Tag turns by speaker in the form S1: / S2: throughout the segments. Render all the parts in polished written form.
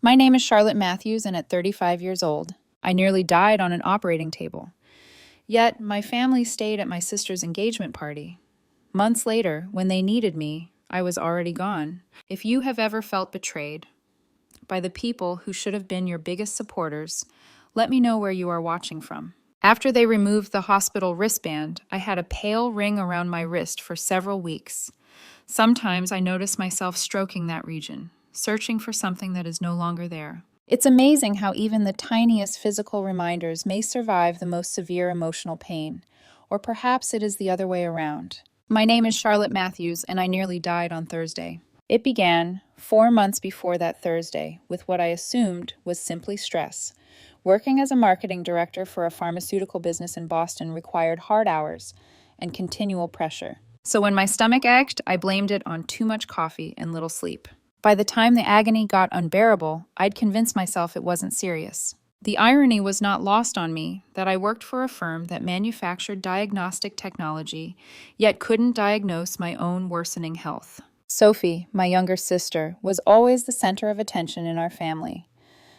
S1: My name is Charlotte Matthews, and at 35 years old, I nearly died on an operating table. Yet, my family stayed at my sister's engagement party. Months later, when they needed me, I was already gone. If you have ever felt betrayed by the people who should have been your biggest supporters, let me know where you are watching from. After they removed the hospital wristband, I had a pale ring around my wrist for several weeks. Sometimes I notice myself stroking that region, searching for something that is no longer there. It's amazing how even the tiniest physical reminders may survive the most severe emotional pain. Or perhaps it is the other way around. My name is Charlotte Matthews, and I nearly died on Thursday. It began 4 months before that Thursday with what I assumed was simply stress. Working as a marketing director for a pharmaceutical business in Boston required hard hours and continual pressure. So when my stomach ached, I blamed it on too much coffee and little sleep. By the time the agony got unbearable, I'd convinced myself it wasn't serious. The irony was not lost on me that I worked for a firm that manufactured diagnostic technology, yet couldn't diagnose my own worsening health. Sophie, my younger sister, was always the center of attention in our family.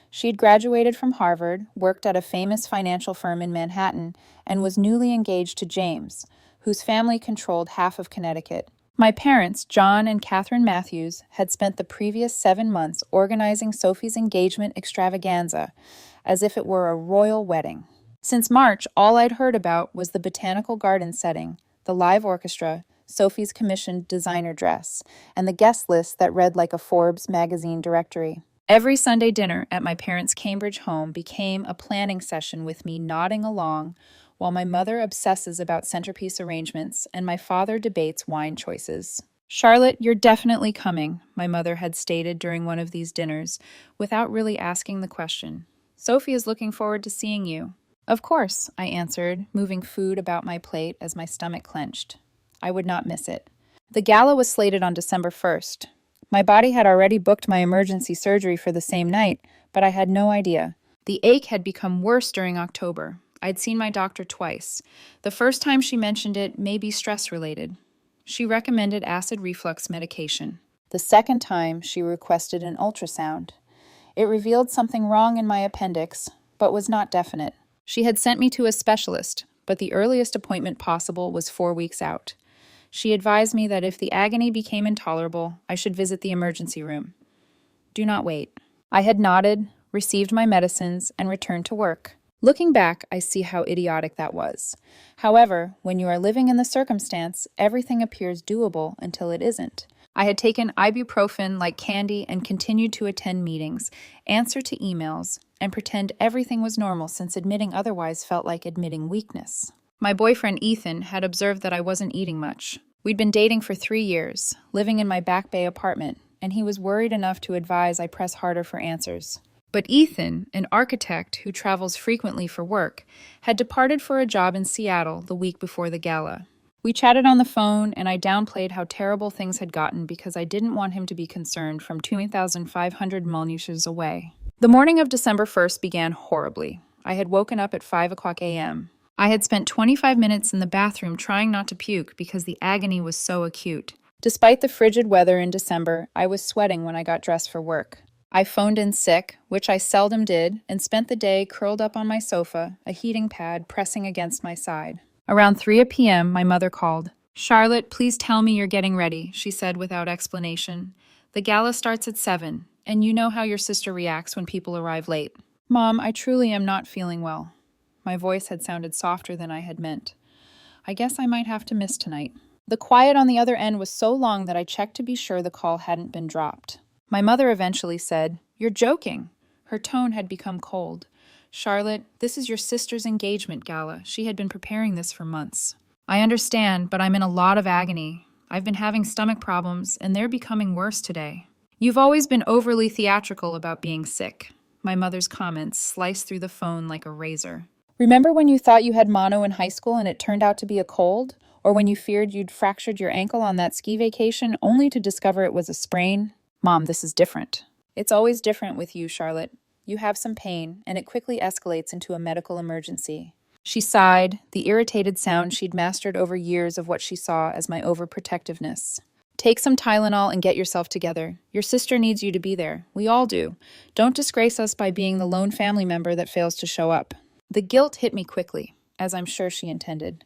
S1: She'd graduated from Harvard, worked at a famous financial firm in Manhattan, and was newly engaged to James, whose family controlled half of Connecticut. My parents, John and Catherine Matthews, had spent the previous 7 months organizing Sophie's engagement extravaganza, as if it were a royal wedding. Since March, all I'd heard about was the botanical garden setting, the live orchestra, Sophie's commissioned designer dress, and the guest list that read like a Forbes magazine directory. Every Sunday dinner at my parents' Cambridge home became a planning session with me nodding along while my mother obsesses about centerpiece arrangements and my father debates wine choices. Charlotte, you're definitely coming, my mother had stated during one of these dinners, without really asking the question. Sophie is looking forward to seeing you. Of course, I answered, moving food about my plate as my stomach clenched. I would not miss it. The gala was slated on December 1st. My body had already booked my emergency surgery for the same night, but I had no idea. The ache had become worse during October. I'd seen my doctor twice. The first time she mentioned it may be stress-related. She recommended acid reflux medication. The second time, she requested an ultrasound. It revealed something wrong in my appendix, but was not definite. She had sent me to a specialist, but the earliest appointment possible was 4 weeks out. She advised me that if the agony became intolerable, I should visit the emergency room. Do not wait. I had nodded, received my medicines, and returned to work. Looking back, I see how idiotic that was. However, when you are living in the circumstance, everything appears doable until it isn't. I had taken ibuprofen like candy and continued to attend meetings, answer to emails, and pretend everything was normal since admitting otherwise felt like admitting weakness. My boyfriend Ethan had observed that I wasn't eating much. We'd been dating for 3 years, living in my Back Bay apartment, and he was worried enough to advise I press harder for answers. But Ethan, an architect who travels frequently for work, had departed for a job in Seattle the week before the gala. We chatted on the phone, and I downplayed how terrible things had gotten because I didn't want him to be concerned from 2,500 minutes away. The morning of December 1st began horribly. I had woken up at 5 o'clock a.m. I had spent 25 minutes in the bathroom trying not to puke because the agony was so acute. Despite the frigid weather in December, I was sweating when I got dressed for work. I phoned in sick, which I seldom did, and spent the day curled up on my sofa, a heating pad pressing against my side. Around 3 p.m., my mother called. "Charlotte, please tell me you're getting ready," she said without explanation. "The gala starts at 7, and you know how your sister reacts when people arrive late." "Mom, I truly am not feeling well." My voice had sounded softer than I had meant. "I guess I might have to miss tonight." The quiet on the other end was so long that I checked to be sure the call hadn't been dropped. My mother eventually said, "You're joking." Her tone had become cold. "Charlotte, this is your sister's engagement gala. She had been preparing this for months." "I understand, but I'm in a lot of agony. I've been having stomach problems, and they're becoming worse today." "You've always been overly theatrical about being sick." My mother's comments sliced through the phone like a razor. "Remember when you thought you had mono in high school and it turned out to be a cold? Or when you feared you'd fractured your ankle on that ski vacation only to discover it was a sprain?" "Mom, this is different." "It's always different with you, Charlotte. You have some pain, and it quickly escalates into a medical emergency." She sighed, the irritated sound she'd mastered over years of what she saw as my overprotectiveness. Take some Tylenol and get yourself together. Your sister needs you to be there. We all do. Don't disgrace us by being the lone family member that fails to show up. The guilt hit me quickly, as I'm sure she intended.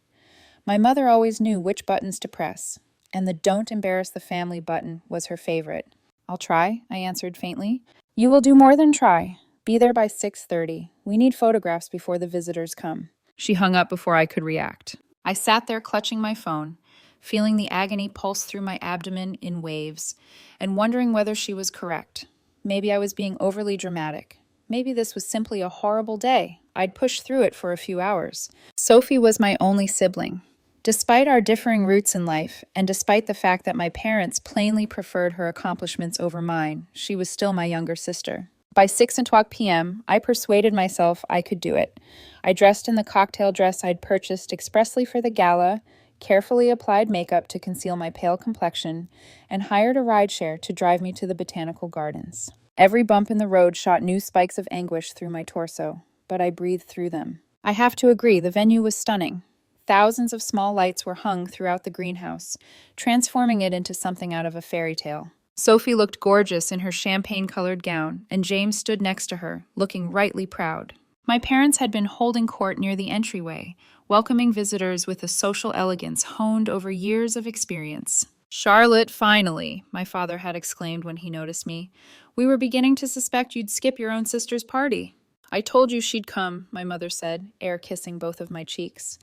S1: My mother always knew which buttons to press, and the "don't embarrass the family" button was her favorite. I'll try, I answered faintly. You will do more than try. Be there by 6:30. We need photographs before the visitors come. She hung up before I could react. I sat there clutching my phone, feeling the agony pulse through my abdomen in waves, and wondering whether she was correct. Maybe I was being overly dramatic. Maybe this was simply a horrible day. I'd push through it for a few hours. Sophie was my only sibling. Despite our differing roots in life, and despite the fact that my parents plainly preferred her accomplishments over mine, she was still my younger sister. By 6:00 p.m., I persuaded myself I could do it. I dressed in the cocktail dress I'd purchased expressly for the gala, carefully applied makeup to conceal my pale complexion, and hired a rideshare to drive me to the botanical gardens. Every bump in the road shot new spikes of anguish through my torso, but I breathed through them. I have to agree, the venue was stunning. Thousands of small lights were hung throughout the greenhouse, transforming it into something out of a fairy tale. Sophie looked gorgeous in her champagne-colored gown, and James stood next to her, looking rightly proud. My parents had been holding court near the entryway, welcoming visitors with a social elegance honed over years of experience. "Charlotte, finally," my father had exclaimed when he noticed me. "We were beginning to suspect you'd skip your own sister's party." "I told you she'd come," my mother said, air kissing both of my cheeks.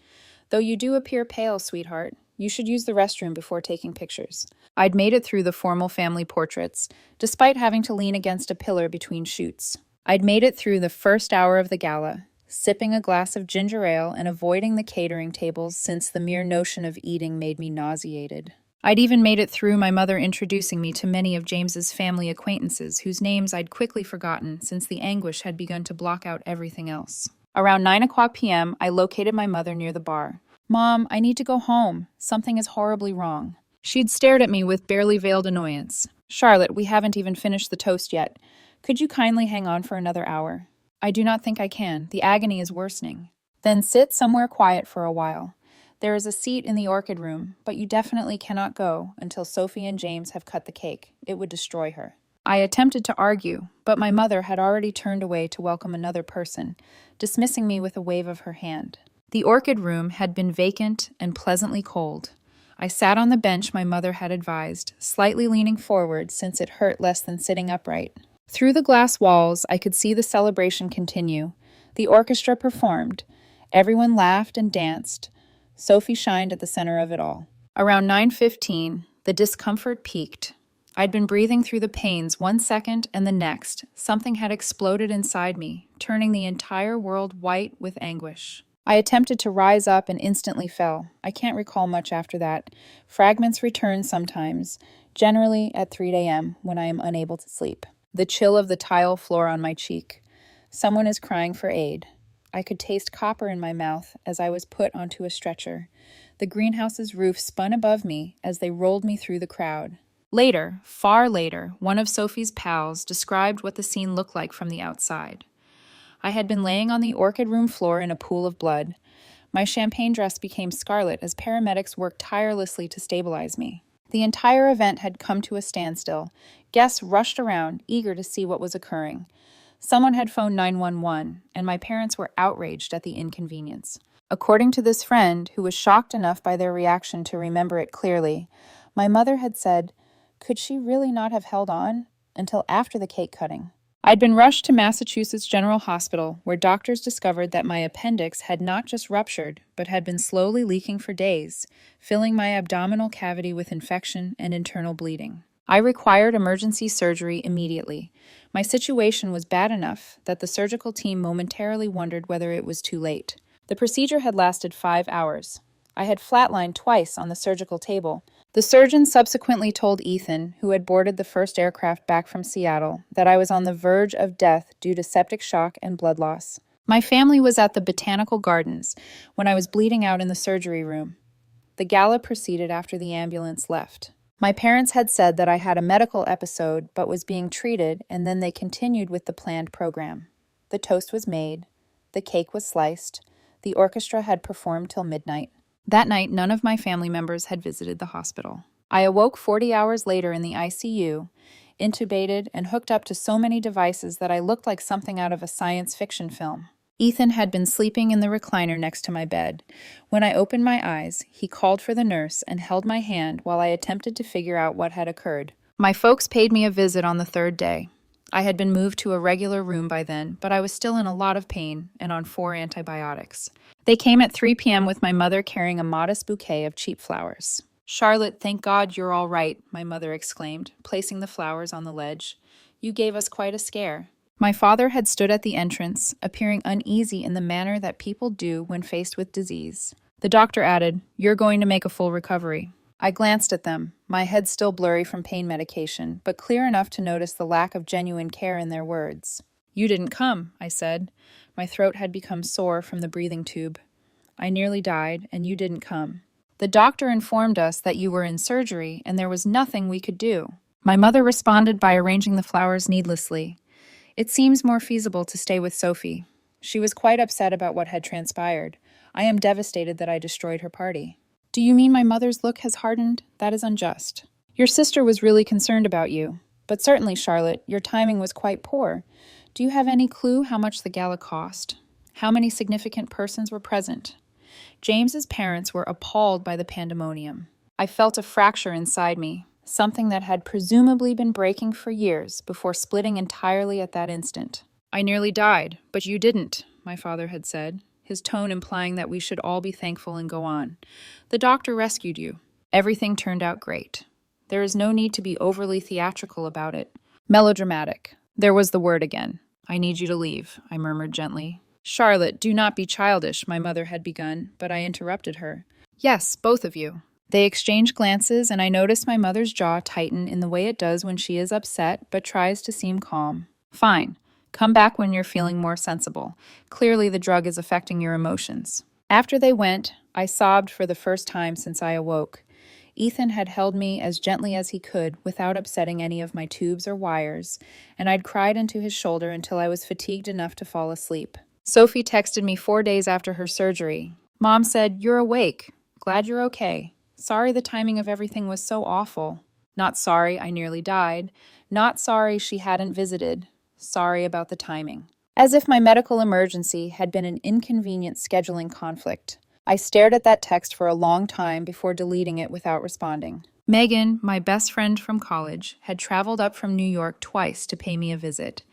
S1: "Though you do appear pale, sweetheart. You should use the restroom before taking pictures." I'd made it through the formal family portraits, despite having to lean against a pillar between shoots. I'd made it through the first hour of the gala, sipping a glass of ginger ale and avoiding the catering tables since the mere notion of eating made me nauseated. I'd even made it through my mother introducing me to many of James's family acquaintances whose names I'd quickly forgotten since the anguish had begun to block out everything else. Around 9:00 p.m., I located my mother near the bar. "Mom, I need to go home. Something is horribly wrong." She'd stared at me with barely veiled annoyance. "Charlotte, we haven't even finished the toast yet. Could you kindly hang on for another hour?" "I do not think I can. The agony is worsening." "Then sit somewhere quiet for a while. There is a seat in the orchid room, but you definitely cannot go until Sophie and James have cut the cake. It would destroy her." I attempted to argue, but my mother had already turned away to welcome another person, dismissing me with a wave of her hand. The orchid room had been vacant and pleasantly cold. I sat on the bench my mother had advised, slightly leaning forward since it hurt less than sitting upright. Through the glass walls, I could see the celebration continue. The orchestra performed. Everyone laughed and danced. Sophie shined at the center of it all. Around 9:15, the discomfort peaked. I'd been breathing through the pains 1 second and the next. Something had exploded inside me, turning the entire world white with anguish. I attempted to rise up and instantly fell. I can't recall much after that. Fragments return sometimes, generally at 3 a.m. when I am unable to sleep. The chill of the tile floor on my cheek. Someone is crying for aid. I could taste copper in my mouth as I was put onto a stretcher. The greenhouse's roof spun above me as they rolled me through the crowd. Later, far later, one of Sophie's pals described what the scene looked like from the outside. I had been laying on the orchid room floor in a pool of blood. My champagne dress became scarlet as paramedics worked tirelessly to stabilize me. The entire event had come to a standstill. Guests rushed around, eager to see what was occurring. Someone had phoned 911, and my parents were outraged at the inconvenience. According to this friend, who was shocked enough by their reaction to remember it clearly, my mother had said, "Could she really not have held on until after the cake cutting?" I'd been rushed to Massachusetts General Hospital, where doctors discovered that my appendix had not just ruptured, but had been slowly leaking for days, filling my abdominal cavity with infection and internal bleeding. I required emergency surgery immediately. My situation was bad enough that the surgical team momentarily wondered whether it was too late. The procedure had lasted 5 hours. I had flatlined twice on the surgical table. The surgeon subsequently told Ethan, who had boarded the first aircraft back from Seattle, that I was on the verge of death due to septic shock and blood loss. My family was at the Botanical Gardens when I was bleeding out in the surgery room. The gala proceeded after the ambulance left. My parents had said that I had a medical episode but was being treated, and then they continued with the planned program. The toast was made. The cake was sliced. The orchestra had performed till midnight. That night, none of my family members had visited the hospital. I awoke 40 hours later in the ICU, intubated and hooked up to so many devices that I looked like something out of a science fiction film. Ethan had been sleeping in the recliner next to my bed. When I opened my eyes, he called for the nurse and held my hand while I attempted to figure out what had occurred. My folks paid me a visit on the third day. I had been moved to a regular room by then, but I was still in a lot of pain and on 4 antibiotics. They came at 3 p.m. with my mother carrying a modest bouquet of cheap flowers. "Charlotte, thank God you're all right," my mother exclaimed, placing the flowers on the ledge. "You gave us quite a scare." My father had stood at the entrance, appearing uneasy in the manner that people do when faced with disease. The doctor added, "You're going to make a full recovery." I glanced at them, my head still blurry from pain medication, but clear enough to notice the lack of genuine care in their words. "You didn't come," I said. My throat had become sore from the breathing tube. "I nearly died, and you didn't come. The doctor informed us that you were in surgery, and there was nothing we could do." My mother responded by arranging the flowers needlessly. "It seems more feasible to stay with Sophie. She was quite upset about what had transpired. I am devastated that I destroyed her party." "Do you mean my mother's look has hardened? That is unjust. Your sister was really concerned about you. But certainly, Charlotte, your timing was quite poor. Do you have any clue how much the gala cost? How many significant persons were present?" James's parents were appalled by the pandemonium. I felt a fracture inside me, something that had presumably been breaking for years before splitting entirely at that instant. "I nearly died, but you didn't," my father had said, his tone implying that we should all be thankful and go on. "The doctor rescued you. Everything turned out great. There is no need to be overly theatrical about it. Melodramatic. There was the word again. I need you to leave," I murmured gently. "Charlotte, do not be childish," my mother had begun, but I interrupted her. "Yes, both of you." They exchanged glances, and I noticed my mother's jaw tighten in the way it does when she is upset but tries to seem calm. "Fine. Come back when you're feeling more sensible. Clearly the drug is affecting your emotions." After they went, I sobbed for the first time since I awoke. Ethan had held me as gently as he could without upsetting any of my tubes or wires, and I'd cried into his shoulder until I was fatigued enough to fall asleep. Sophie texted me 4 days after her surgery. "Mom said, 'You're awake. Glad you're okay. Sorry the timing of everything was so awful. Not sorry I nearly died. Not sorry she hadn't visited. Sorry about the timing.'" As if my medical emergency had been an inconvenient scheduling conflict. I stared at that text for a long time before deleting it without responding. Megan, my best friend from college, had traveled up from New York twice to pay me a visit.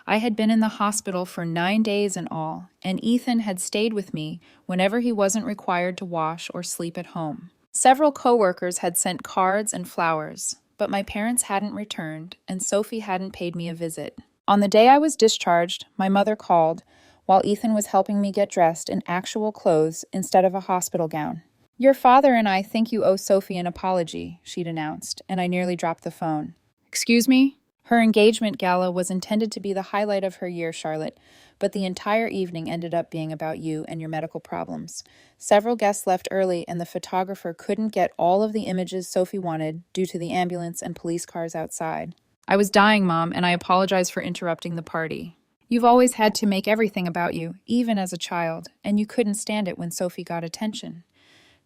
S1: I had been in the hospital for 9 days in all, and Ethan had stayed with me whenever he wasn't required to wash or sleep at home. Several coworkers had sent cards and flowers, but my parents hadn't returned, and Sophie hadn't paid me a visit. On the day I was discharged, my mother called, while Ethan was helping me get dressed in actual clothes instead of a hospital gown. "Your father and I think you owe Sophie an apology," she'd announced, and I nearly dropped the phone. "Excuse me?" Her engagement gala was intended to be the highlight of her year, Charlotte, but the entire evening ended up being about you and your medical problems. Several guests left early, and the photographer couldn't get all of the images Sophie wanted due to the ambulance and police cars outside. "I was dying, Mom, and I apologize for interrupting the party. You've always had to make everything about you, even as a child, and you couldn't stand it when Sophie got attention."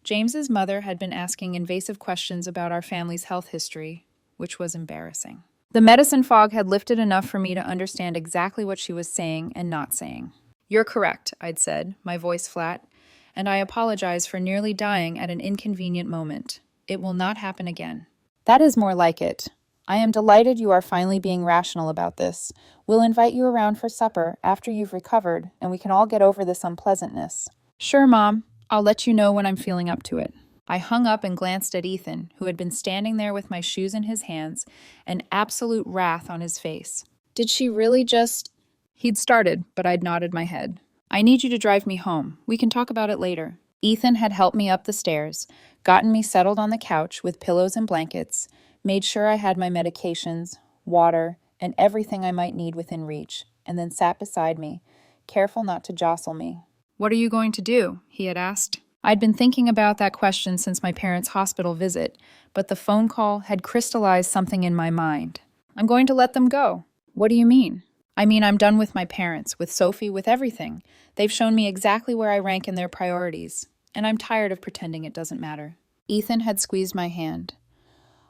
S1: James's mother had been asking invasive questions about our family's health history, which was embarrassing. The medicine fog had lifted enough for me to understand exactly what she was saying and not saying. "You're correct," I'd said, my voice flat, "and I apologize for nearly dying at an inconvenient moment. It will not happen again." "That is more like it. I am delighted you are finally being rational about this. We'll invite you around for supper after you've recovered, and we can all get over this unpleasantness." "Sure, Mom. I'll let you know when I'm feeling up to it." I hung up and glanced at Ethan, who had been standing there with my shoes in his hands and absolute wrath on his face. "Did she really just—" He'd started, but I'd nodded my head. "I need you to drive me home. We can talk about it later." Ethan had helped me up the stairs, gotten me settled on the couch with pillows and blankets, made sure I had my medications, water, and everything I might need within reach, and then sat beside me, careful not to jostle me. "What are you going to do?" he had asked. I'd been thinking about that question since my parents' hospital visit, but the phone call had crystallized something in my mind. "I'm going to let them go." "What do you mean?" "I mean, I'm done with my parents, with Sophie, with everything. They've shown me exactly where I rank in their priorities, and I'm tired of pretending it doesn't matter." Ethan had squeezed my hand.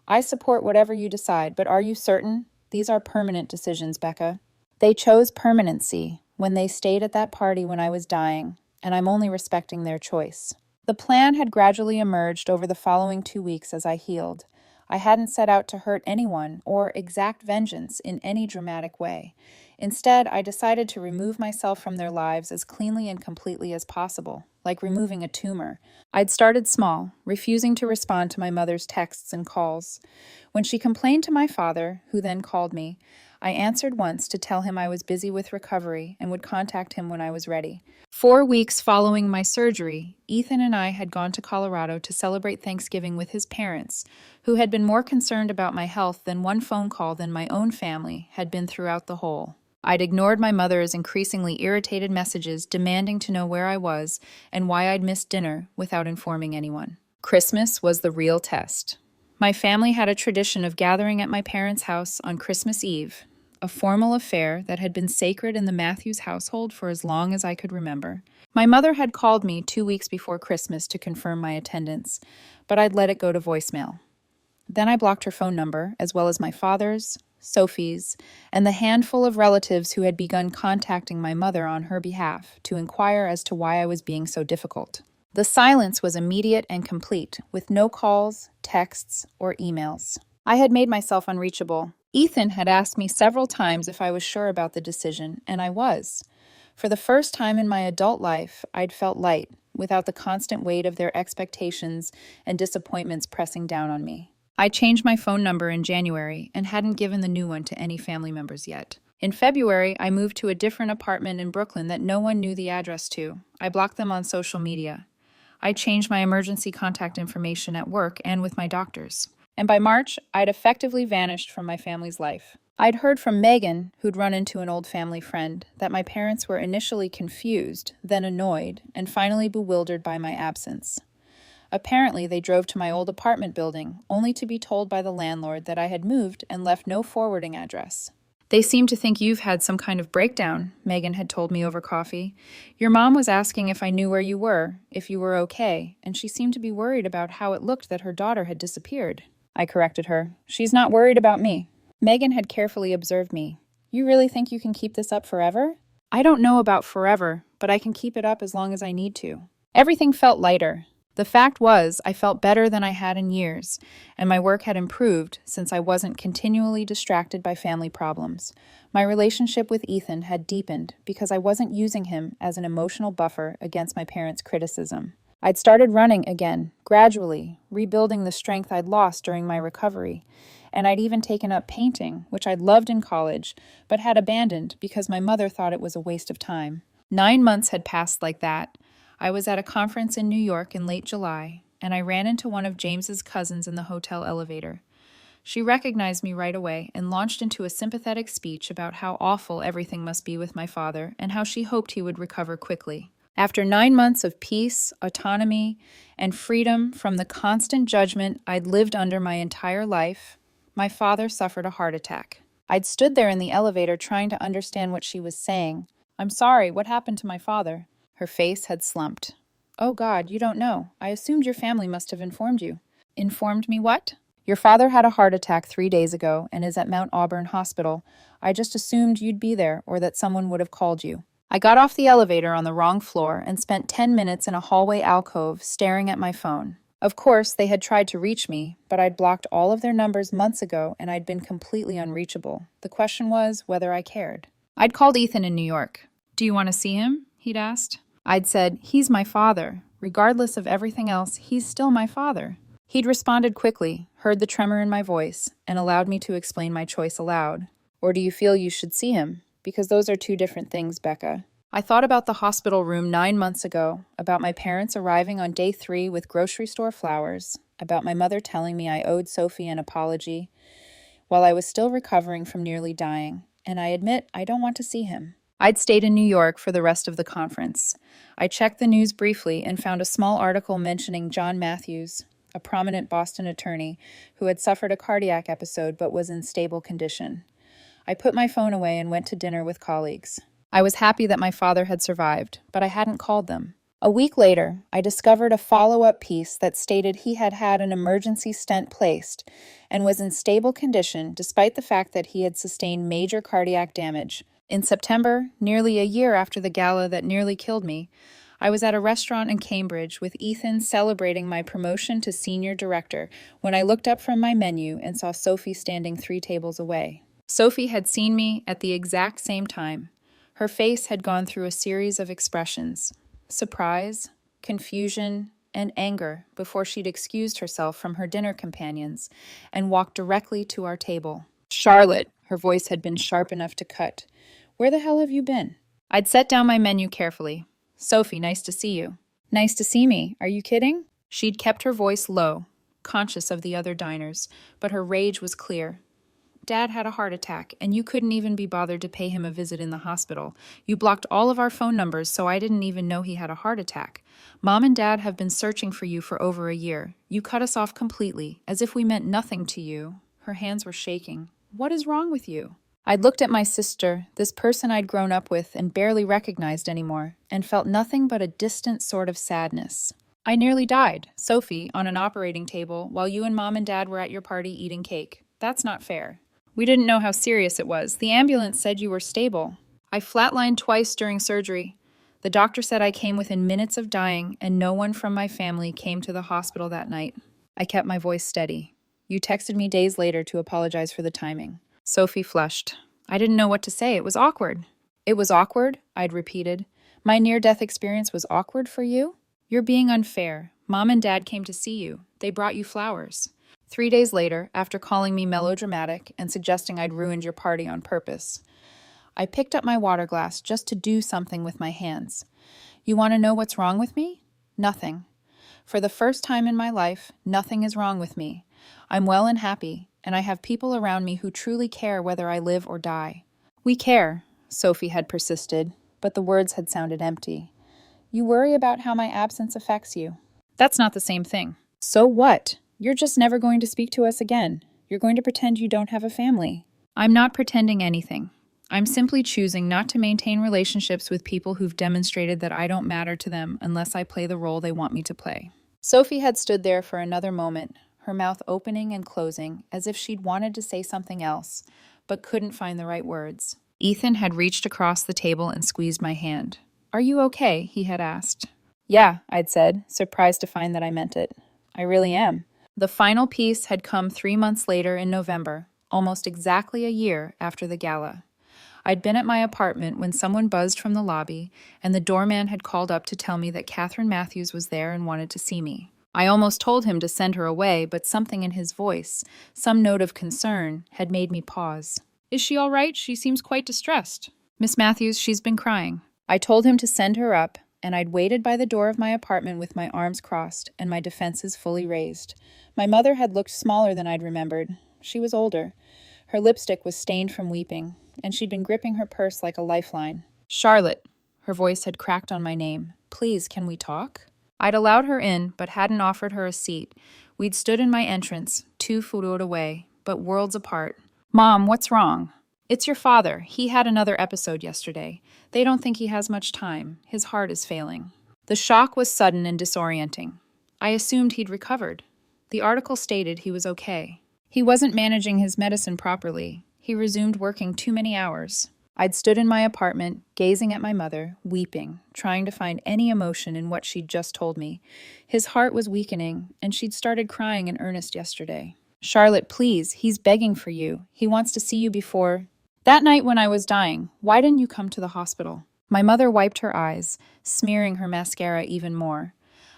S1: I support whatever you decide, but are you certain? These are permanent decisions, Becca. They chose permanency when they stayed at that party when I was dying, and I'm only respecting their choice. The plan had gradually emerged over the following 2 weeks as I healed. I hadn't set out to hurt anyone or exact vengeance in any dramatic way. Instead, I decided to remove myself from their lives as cleanly and completely as possible, like removing a tumor. I'd started small, refusing to respond to my mother's texts and calls. When she complained to my father, who then called me, I answered once to tell him I was busy with recovery and would contact him when I was ready. 4 weeks following my surgery, Ethan and I had gone to Colorado to celebrate Thanksgiving with his parents, who had been more concerned about my health than one phone call than my own family had been throughout the whole. I'd ignored my mother's increasingly irritated messages demanding to know where I was and why I'd missed dinner without informing anyone. Christmas was the real test. My family had a tradition of gathering at my parents' house on Christmas Eve, a formal affair that had been sacred in the Matthews household for as long as I could remember. My mother had called me 2 weeks before Christmas to confirm my attendance, but I'd let it go to voicemail. Then I blocked her phone number, as well as my father's, Sophie's, and the handful of relatives who had begun contacting my mother on her behalf to inquire as to why I was being so difficult. The silence was immediate and complete, with no calls, texts, or emails. I had made myself unreachable. Ethan had asked me several times if I was sure about the decision, and I was. For the first time in my adult life, I'd felt light, without the constant weight of their expectations and disappointments pressing down on me. I changed my phone number in January and hadn't given the new one to any family members yet. In February, I moved to a different apartment in Brooklyn that no one knew the address to. I blocked them on social media. I changed my emergency contact information at work and with my doctors. And by March, I'd effectively vanished from my family's life. I'd heard from Megan, who'd run into an old family friend, that my parents were initially confused, then annoyed, and finally bewildered by my absence. Apparently, they drove to my old apartment building, only to be told by the landlord that I had moved and left no forwarding address. They seem to think you've had some kind of breakdown, Megan had told me over coffee. Your mom was asking if I knew where you were, if you were okay, and she seemed to be worried about how it looked that her daughter had disappeared. I corrected her. She's not worried about me. Megan had carefully observed me. You really think you can keep this up forever? I don't know about forever, but I can keep it up as long as I need to. Everything felt lighter. The fact was, I felt better than I had in years, and my work had improved since I wasn't continually distracted by family problems. My relationship with Ethan had deepened because I wasn't using him as an emotional buffer against my parents' criticism. I'd started running again, gradually, rebuilding the strength I'd lost during my recovery, and I'd even taken up painting, which I'd loved in college, but had abandoned because my mother thought it was a waste of time. 9 months had passed like that. I was at a conference in New York in late July, and I ran into one of James's cousins in the hotel elevator. She recognized me right away and launched into a sympathetic speech about how awful everything must be with my father and how she hoped he would recover quickly. After 9 months of peace, autonomy, and freedom from the constant judgment I'd lived under my entire life, my father suffered a heart attack. I'd stood there in the elevator trying to understand what she was saying. I'm sorry, what happened to my father? Her face had slumped. Oh God, you don't know. I assumed your family must have informed you. Informed me what? Your father had a heart attack 3 days ago and is at Mount Auburn Hospital. I just assumed you'd be there or that someone would have called you. I got off the elevator on the wrong floor and spent 10 minutes in a hallway alcove staring at my phone. Of course, they had tried to reach me, but I'd blocked all of their numbers months ago and I'd been completely unreachable. The question was whether I cared. I'd called Ethan in New York. Do you want to see him? He'd asked. I'd said, he's my father. Regardless of everything else, he's still my father. He'd responded quickly, heard the tremor in my voice, and allowed me to explain my choice aloud. Or do you feel you should see him? Because those are two different things, Becca. I thought about the hospital room 9 months ago, about my parents arriving on day 3 with grocery store flowers, about my mother telling me I owed Sophie an apology, while I was still recovering from nearly dying, and I admit I don't want to see him. I'd stayed in New York for the rest of the conference. I checked the news briefly and found a small article mentioning John Matthews, a prominent Boston attorney who had suffered a cardiac episode but was in stable condition. I put my phone away and went to dinner with colleagues. I was happy that my father had survived, but I hadn't called them. A week later, I discovered a follow-up piece that stated he had had an emergency stent placed and was in stable condition despite the fact that he had sustained major cardiac damage. In September, nearly a year after the gala that nearly killed me, I was at a restaurant in Cambridge with Ethan celebrating my promotion to senior director when I looked up from my menu and saw Sophie standing 3 tables away. Sophie had seen me at the exact same time. Her face had gone through a series of expressions: surprise, confusion, and anger before she'd excused herself from her dinner companions and walked directly to our table. "Charlotte," her voice had been sharp enough to cut. "Where the hell have you been?" I'd set down my menu carefully. "Sophie, nice to see you." "Nice to see me. Are you kidding?" She'd kept her voice low, conscious of the other diners, but her rage was clear. "Dad had a heart attack, and you couldn't even be bothered to pay him a visit in the hospital. You blocked all of our phone numbers, so I didn't even know he had a heart attack. Mom and Dad have been searching for you for over a year. You cut us off completely, as if we meant nothing to you." Her hands were shaking. "What is wrong with you?" I'd looked at my sister, this person I'd grown up with and barely recognized anymore, and felt nothing but a distant sort of sadness. "I nearly died, Sophie, on an operating table while you and Mom and Dad were at your party eating cake. That's not fair. We didn't know how serious it was. The ambulance said you were stable. I flatlined twice during surgery. The doctor said I came within minutes of dying, and no one from my family came to the hospital that night." I kept my voice steady. "You texted me days later to apologize for the timing." Sophie flushed. I didn't know what to say. It was awkward. "It was awkward?" I'd repeated. "My near-death experience was awkward for you? You're being unfair. Mom and Dad came to see you. They brought you flowers." 3 days later, after calling me melodramatic and suggesting I'd ruined your party on purpose, I picked up my water glass just to do something with my hands. "You want to know what's wrong with me? Nothing. For the first time in my life, nothing is wrong with me. I'm well and happy, and I have people around me who truly care whether I live or die." "We care," Sophie had persisted, but the words had sounded empty. "You worry about how my absence affects you." "That's not the same thing." "So what? You're just never going to speak to us again. You're going to pretend you don't have a family." "I'm not pretending anything. I'm simply choosing not to maintain relationships with people who've demonstrated that I don't matter to them unless I play the role they want me to play." Sophie had stood there for another moment, her mouth opening and closing as if she'd wanted to say something else, but couldn't find the right words. Ethan had reached across the table and squeezed my hand. "Are you okay?" he had asked. "Yeah," I'd said, surprised to find that I meant it. "I really am." The final piece had come 3 months later in November, almost exactly a year after the gala. I'd been at my apartment when someone buzzed from the lobby, and the doorman had called up to tell me that Catherine Matthews was there and wanted to see me. I almost told him to send her away, but something in his voice, some note of concern, had made me pause. "Is she all right? She seems quite distressed." "Miss Matthews, she's been crying." I told him to send her up, and I'd waited by the door of my apartment with my arms crossed and my defenses fully raised. My mother had looked smaller than I'd remembered. She was older. Her lipstick was stained from weeping, and she'd been gripping her purse like a lifeline. "Charlotte," her voice had cracked on my name. "Please, can we talk?" I'd allowed her in, but hadn't offered her a seat. We'd stood in my entrance, 2 feet away, but worlds apart. "Mom, what's wrong?" "It's your father. He had another episode yesterday. They don't think he has much time. His heart is failing." The shock was sudden and disorienting. I assumed he'd recovered. The article stated he was okay. He wasn't managing his medicine properly. He resumed working too many hours. I'd stood in my apartment, gazing at my mother, weeping, trying to find any emotion in what she'd just told me. His heart was weakening, and she'd started crying in earnest yesterday. "Charlotte, please, he's begging for you. He wants to see you before—" "That night when I was dying, why didn't you come to the hospital?" My mother wiped her eyes, smearing her mascara even more.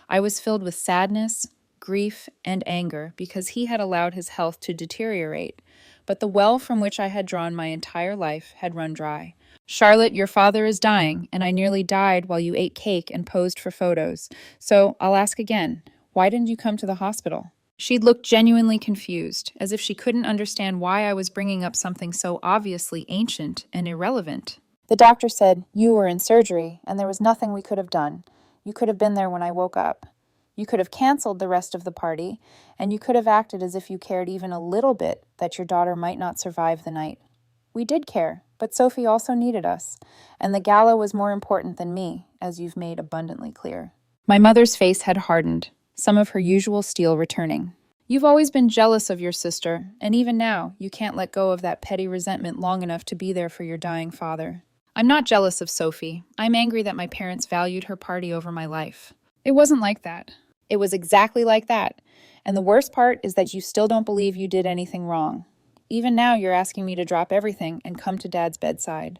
S1: I was filled with sadness, grief, and anger because he had allowed his health to deteriorate, but the well from which I had drawn my entire life had run dry. "Charlotte, your father is dying, and I nearly died while you ate cake and posed for photos. So I'll ask again, why didn't you come to the hospital?" She'd looked genuinely confused, as if she couldn't understand why I was bringing up something so obviously ancient and irrelevant. "The doctor said you were in surgery, and there was nothing we could have done. You could have been there when I woke up. You could have canceled the rest of the party, and you could have acted as if you cared even a little bit that your daughter might not survive the night. We did care, But Sophie also needed us, and the gala was more important than me, as you've made abundantly clear. My mother's face had hardened, some of her usual steel returning. You've always been jealous of your sister, and even now, you can't let go of that petty resentment long enough to be there for your dying father. I'm not jealous of Sophie. I'm angry that my parents valued her party over my life. It wasn't like that. It was exactly like that. And the worst part is that you still don't believe you did anything wrong. Even now, you're asking me to drop everything and come to Dad's bedside.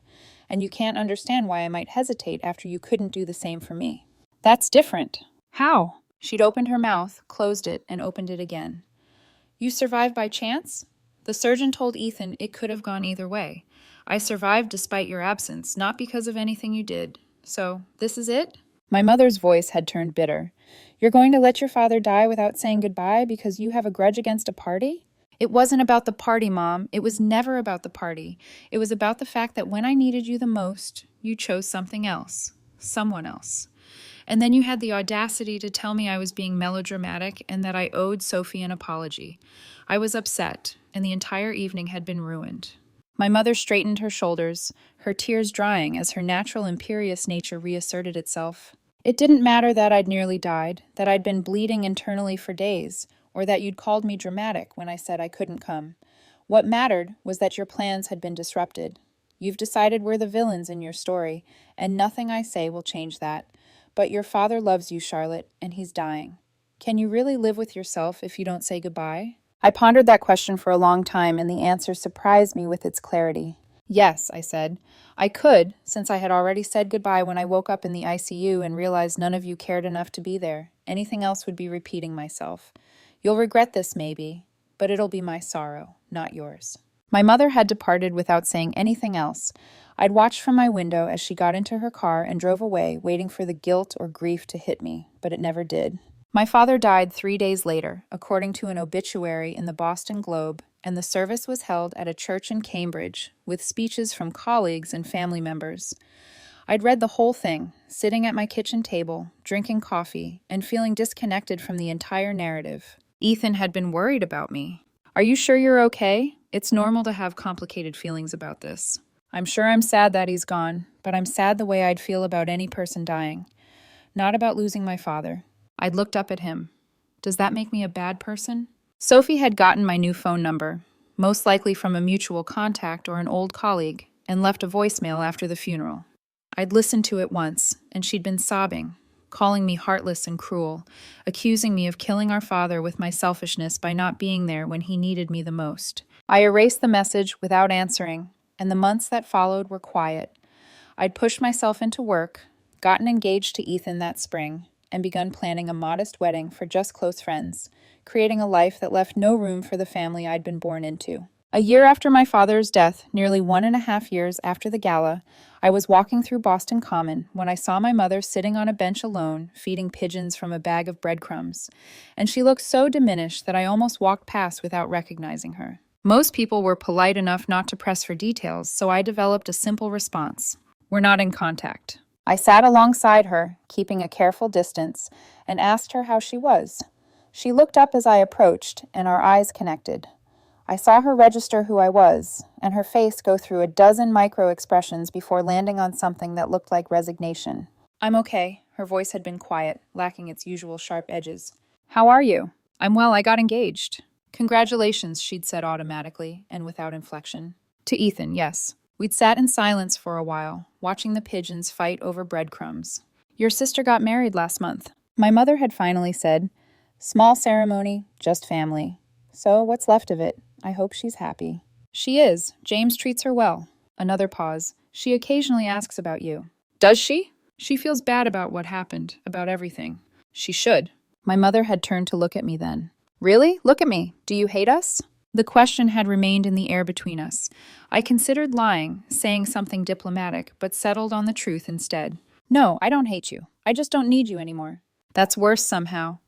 S1: And you can't understand why I might hesitate after you couldn't do the same for me. That's different. How? She'd opened her mouth, closed it, and opened it again. You survived by chance? The surgeon told Ethan it could have gone either way. I survived despite your absence, not because of anything you did. So, this is it? My mother's voice had turned bitter. You're going to let your father die without saying goodbye because you have a grudge against a party? It wasn't about the party, Mom. It was never about the party. It was about the fact that when I needed you the most, you chose something else. Someone else. And then you had the audacity to tell me I was being melodramatic and that I owed Sophie an apology. I was upset, and the entire evening had been ruined. My mother straightened her shoulders, her tears drying as her natural imperious nature reasserted itself. It didn't matter that I'd nearly died, that I'd been bleeding internally for days, or that you'd called me dramatic when I said I couldn't come. What mattered was that your plans had been disrupted. You've decided we're the villains in your story, and nothing I say will change that. But your father loves you, Charlotte, and he's dying. Can you really live with yourself if you don't say goodbye? I pondered that question for a long time, and the answer surprised me with its clarity. Yes, I said. I could, since I had already said goodbye when I woke up in the ICU and realized none of you cared enough to be there. Anything else would be repeating myself. You'll regret this, maybe, but it'll be my sorrow, not yours. My mother had departed without saying anything else. I'd watched from my window as she got into her car and drove away, waiting for the guilt or grief to hit me, but it never did. My father died 3 days later, according to an obituary in the Boston Globe, and the service was held at a church in Cambridge, with speeches from colleagues and family members. I'd read the whole thing, sitting at my kitchen table, drinking coffee, and feeling disconnected from the entire narrative. Ethan had been worried about me. Are you sure you're okay? It's normal to have complicated feelings about this. I'm sure I'm sad that he's gone, but I'm sad the way I'd feel about any person dying. Not about losing my father. I'd looked up at him. Does that make me a bad person? Sophie had gotten my new phone number, most likely from a mutual contact or an old colleague, and left a voicemail after the funeral. I'd listened to it once, and she'd been sobbing, calling me heartless and cruel, accusing me of killing our father with my selfishness by not being there when he needed me the most. I erased the message without answering, and the months that followed were quiet. I'd pushed myself into work, gotten engaged to Ethan that spring, and begun planning a modest wedding for just close friends, creating a life that left no room for the family I'd been born into. A year after my father's death, nearly 1.5 years after the gala, I was walking through Boston Common when I saw my mother sitting on a bench alone, feeding pigeons from a bag of breadcrumbs, and she looked so diminished that I almost walked past without recognizing her. Most people were polite enough not to press for details, so I developed a simple response. We're not in contact. I sat alongside her, keeping a careful distance, and asked her how she was. She looked up as I approached, and our eyes connected. I saw her register who I was, and her face go through a dozen micro-expressions before landing on something that looked like resignation. I'm okay. Her voice had been quiet, lacking its usual sharp edges. How are you? I'm well, I got engaged. Congratulations, she'd said automatically, and without inflection. To Ethan, yes. We'd sat in silence for a while, watching the pigeons fight over breadcrumbs. Your sister got married last month. My mother had finally said, small ceremony, just family. So what's left of it? I hope she's happy. She is. James treats her well. Another pause. She occasionally asks about you. Does she? She feels bad about what happened, about everything. She should. My mother had turned to look at me then. Really? Look at me. Do you hate us? The question had remained in the air between us. I considered lying, saying something diplomatic, but settled on the truth instead. No, I don't hate you. I just don't need you anymore. That's worse somehow.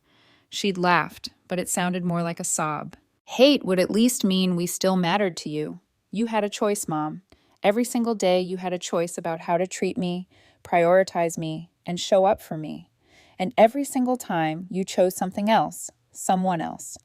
S1: She'd laughed, but it sounded more like a sob. Hate would at least mean we still mattered to you. You had a choice, Mom. Every single day you had a choice about how to treat me, prioritize me, and show up for me. And every single time you chose something else, someone else.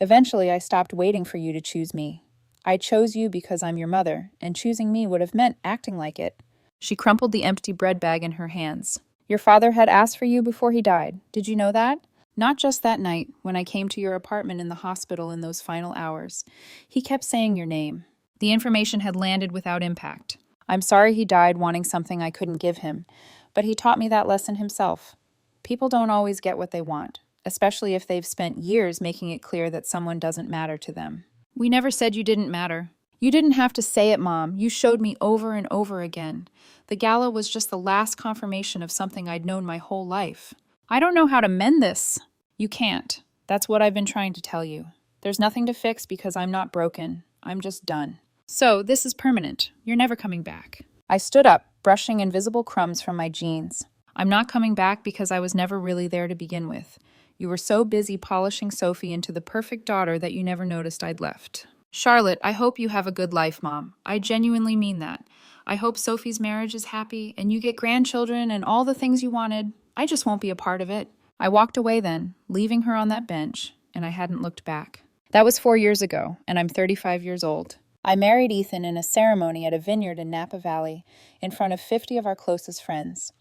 S1: Eventually I stopped waiting for you to choose me. I chose you because I'm your mother, and choosing me would have meant acting like it." She crumpled the empty bread bag in her hands. "Your father had asked for you before he died. Did you know that?" "Not just that night, when I came to your apartment in the hospital in those final hours. He kept saying your name." The information had landed without impact. "I'm sorry he died wanting something I couldn't give him, but he taught me that lesson himself. People don't always get what they want, especially if they've spent years making it clear that someone doesn't matter to them." "We never said you didn't matter." "You didn't have to say it, Mom. You showed me over and over again. The gala was just the last confirmation of something I'd known my whole life." "I don't know how to mend this." "You can't. That's what I've been trying to tell you. There's nothing to fix because I'm not broken. I'm just done." "So, this is permanent. You're never coming back." I stood up, brushing invisible crumbs from my jeans. "I'm not coming back because I was never really there to begin with. You were so busy polishing Sophie into the perfect daughter that you never noticed I'd left." "Charlotte, I hope you have a good life, Mom. I genuinely mean that. I hope Sophie's marriage is happy and you get grandchildren and all the things you wanted. I just won't be a part of it." I walked away then, leaving her on that bench, and I hadn't looked back. That was 4 years ago, and I'm 35 years old. I married Ethan in a ceremony at a vineyard in Napa Valley, in front of 50 of our closest friends.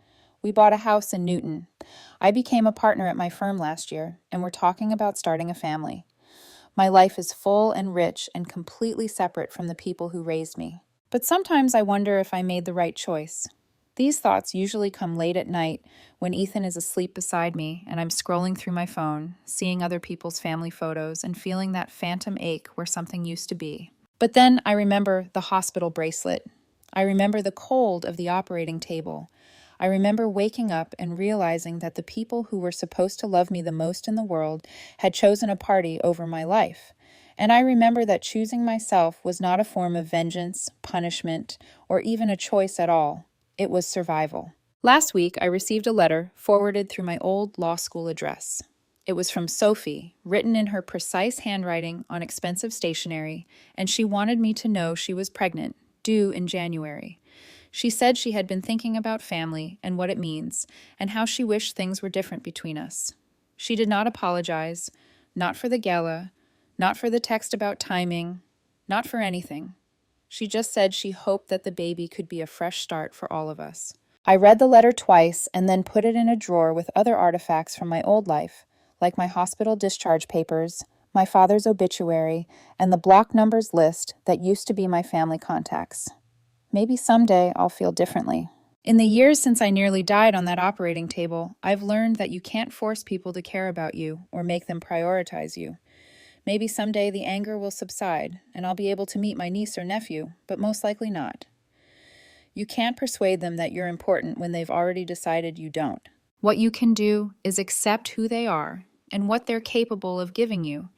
S1: We bought a house in Newton. I became a partner at my firm last year, and we're talking about starting a family. My life is full and rich and completely separate from the people who raised me. But sometimes I wonder if I made the right choice. These thoughts usually come late at night when Ethan is asleep beside me and I'm scrolling through my phone, seeing other people's family photos and feeling that phantom ache where something used to be. But then I remember the hospital bracelet. I remember the cold of the operating table. I remember waking up and realizing that the people who were supposed to love me the most in the world had chosen a party over my life. And I remember that choosing myself was not a form of vengeance, punishment, or even a choice at all. It was survival. Last week, I received a letter forwarded through my old law school address. It was from Sophie, written in her precise handwriting on expensive stationery, and she wanted me to know she was pregnant, due in January. She said she had been thinking about family and what it means, and how she wished things were different between us. She did not apologize, not for the gala, not for the text about timing, not for anything. She just said she hoped that the baby could be a fresh start for all of us. I read the letter twice and then put it in a drawer with other artifacts from my old life, like my hospital discharge papers, my father's obituary, and the block numbers list that used to be my family contacts. Maybe someday I'll feel differently. In the years since I nearly died on that operating table, I've learned that you can't force people to care about you or make them prioritize you. Maybe someday the anger will subside and I'll be able to meet my niece or nephew, but most likely not. You can't persuade them that you're important when they've already decided you don't. What you can do is accept who they are and what they're capable of giving you,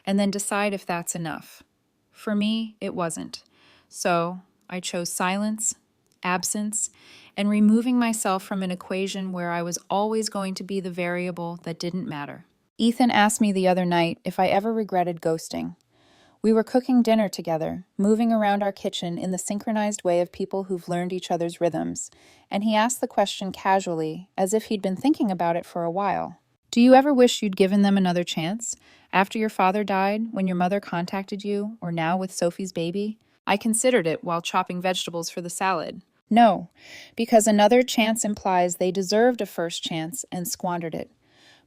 S1: and then decide if that's enough. For me, it wasn't. So I chose silence, absence, and removing myself from an equation where I was always going to be the variable that didn't matter. Ethan asked me the other night if I ever regretted ghosting. We were cooking dinner together, moving around our kitchen in the synchronized way of people who've learned each other's rhythms, and he asked the question casually, as if he'd been thinking about it for a while. "Do you ever wish you'd given them another chance? After your father died, when your mother contacted you, or now with Sophie's baby?" I considered it while chopping vegetables for the salad. No, because another chance implies they deserved a first chance and squandered it.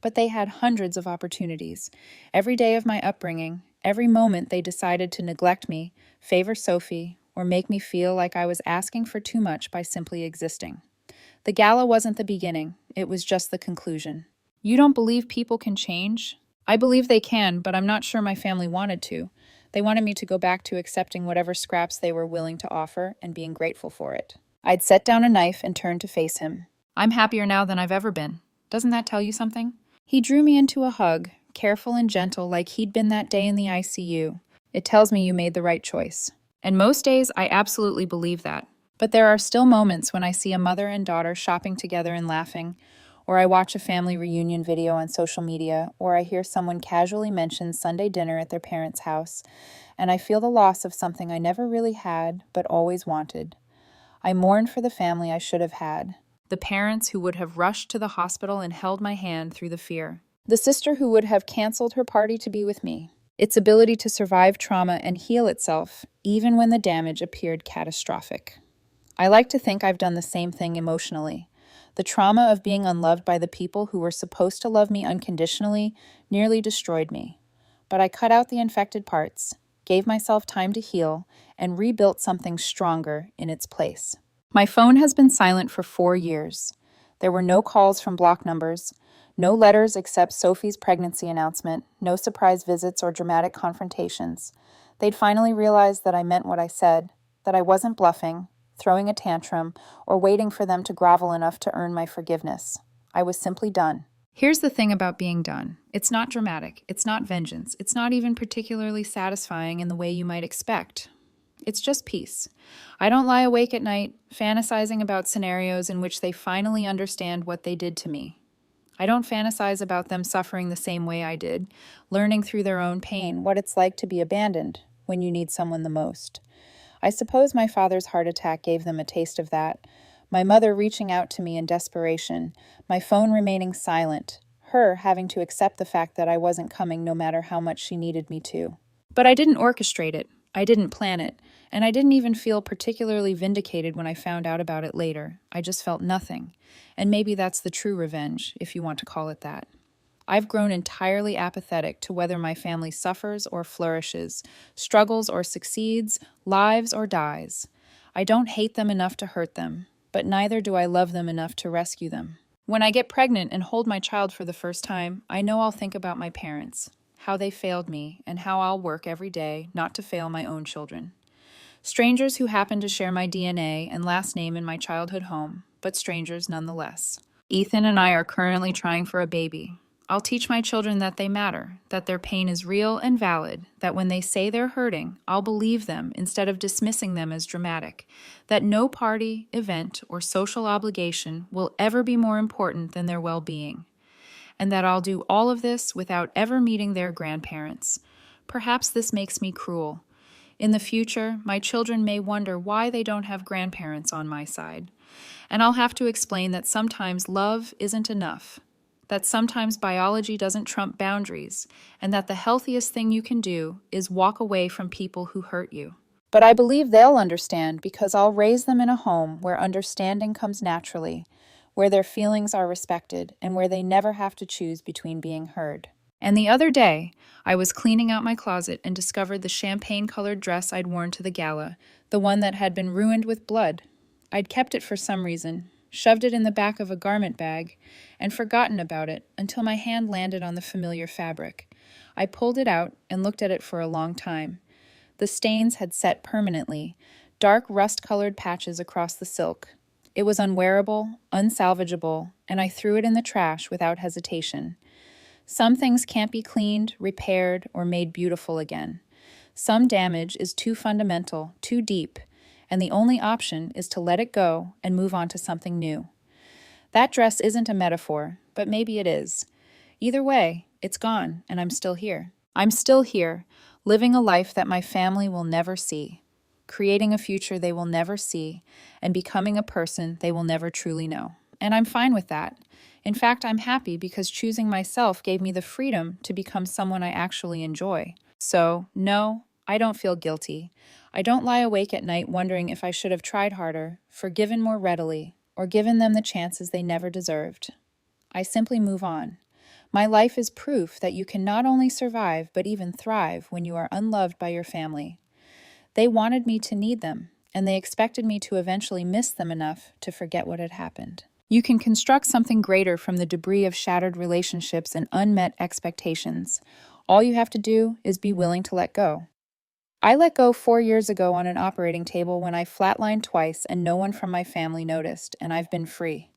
S1: But they had hundreds of opportunities. Every day of my upbringing, every moment they decided to neglect me, favor Sophie, or make me feel like I was asking for too much by simply existing. The gala wasn't the beginning, it was just the conclusion. You don't believe people can change? I believe they can, but I'm not sure my family wanted to. They wanted me to go back to accepting whatever scraps they were willing to offer and being grateful for it. I'd set down a knife and turned to face him. "I'm happier now than I've ever been. Doesn't that tell you something?" He drew me into a hug, careful and gentle like he'd been that day in the ICU. "It tells me you made the right choice." And most days, I absolutely believe that. But there are still moments when I see a mother and daughter shopping together and laughing, or I watch a family reunion video on social media, or I hear someone casually mention Sunday dinner at their parents' house, and I feel the loss of something I never really had, but always wanted. I mourn for the family I should have had. The parents who would have rushed to the hospital and held my hand through the fear. The sister who would have canceled her party to be with me. its ability to survive trauma and heal itself, even when the damage appeared catastrophic. I like to think I've done the same thing emotionally. The trauma of being unloved by the people who were supposed to love me unconditionally nearly destroyed me. But I cut out the infected parts, gave myself time to heal, and rebuilt something stronger in its place. My phone has been silent for 4 years. There were no calls from block numbers, no letters except Sophie's pregnancy announcement, no surprise visits or dramatic confrontations. They'd finally realized that I meant what I said, that I wasn't bluffing, throwing a tantrum, or waiting for them to grovel enough to earn my forgiveness. I was simply done. Here's the thing about being done. It's not dramatic, it's not vengeance, it's not even particularly satisfying in the way you might expect. It's just peace. I don't lie awake at night, fantasizing about scenarios in which they finally understand what they did to me. I don't fantasize about them suffering the same way I did, learning through their own pain what it's like to be abandoned when you need someone the most. I suppose my father's heart attack gave them a taste of that. My mother reaching out to me in desperation, my phone remaining silent, her having to accept the fact that I wasn't coming no matter how much she needed me to. But I didn't orchestrate it, I didn't plan it, and I didn't even feel particularly vindicated when I found out about it later. I just felt nothing. And maybe that's the true revenge, if you want to call it that. I've grown entirely apathetic to whether my family suffers or flourishes, struggles or succeeds, lives or dies. I don't hate them enough to hurt them, but neither do I love them enough to rescue them. When I get pregnant and hold my child for the first time, I know I'll think about my parents, how they failed me, and how I'll work every day not to fail my own children. Strangers who happen to share my DNA and last name in my childhood home, but strangers nonetheless. Ethan and I are currently trying for a baby. I'll teach my children that they matter, that their pain is real and valid, that when they say they're hurting, I'll believe them instead of dismissing them as dramatic, that no party, event, or social obligation will ever be more important than their well-being, and that I'll do all of this without ever meeting their grandparents. Perhaps this makes me cruel. In the future, my children may wonder why they don't have grandparents on my side, and I'll have to explain that sometimes love isn't enough, that sometimes biology doesn't trump boundaries, and that the healthiest thing you can do is walk away from people who hurt you. But I believe they'll understand because I'll raise them in a home where understanding comes naturally, where their feelings are respected, and where they never have to choose between being heard. And the other day, I was cleaning out my closet and discovered the champagne-colored dress I'd worn to the gala, the one that had been ruined with blood. I'd kept it for some reason, shoved it in the back of a garment bag, and forgotten about it until my hand landed on the familiar fabric. I pulled it out and looked at it for a long time. The stains had set permanently, dark rust-colored patches across the silk. It was unwearable, unsalvageable, and I threw it in the trash without hesitation. Some things can't be cleaned, repaired, or made beautiful again. Some damage is too fundamental, too deep, and the only option is to let it go and move on to something new. That dress isn't a metaphor, but maybe it is. Either way, it's gone, and I'm still here. I'm still here, living a life that my family will never see, creating a future they will never see, and becoming a person they will never truly know. And I'm fine with that. In fact, I'm happy because choosing myself gave me the freedom to become someone I actually enjoy. So, no, I don't feel guilty. I don't lie awake at night wondering if I should have tried harder, forgiven more readily, or given them the chances they never deserved. I simply move on. My life is proof that you can not only survive, but even thrive when you are unloved by your family. They wanted me to need them, and they expected me to eventually miss them enough to forget what had happened. You can construct something greater from the debris of shattered relationships and unmet expectations. All you have to do is be willing to let go. I let go 4 years ago on an operating table when I flatlined twice and no one from my family noticed, and I've been free.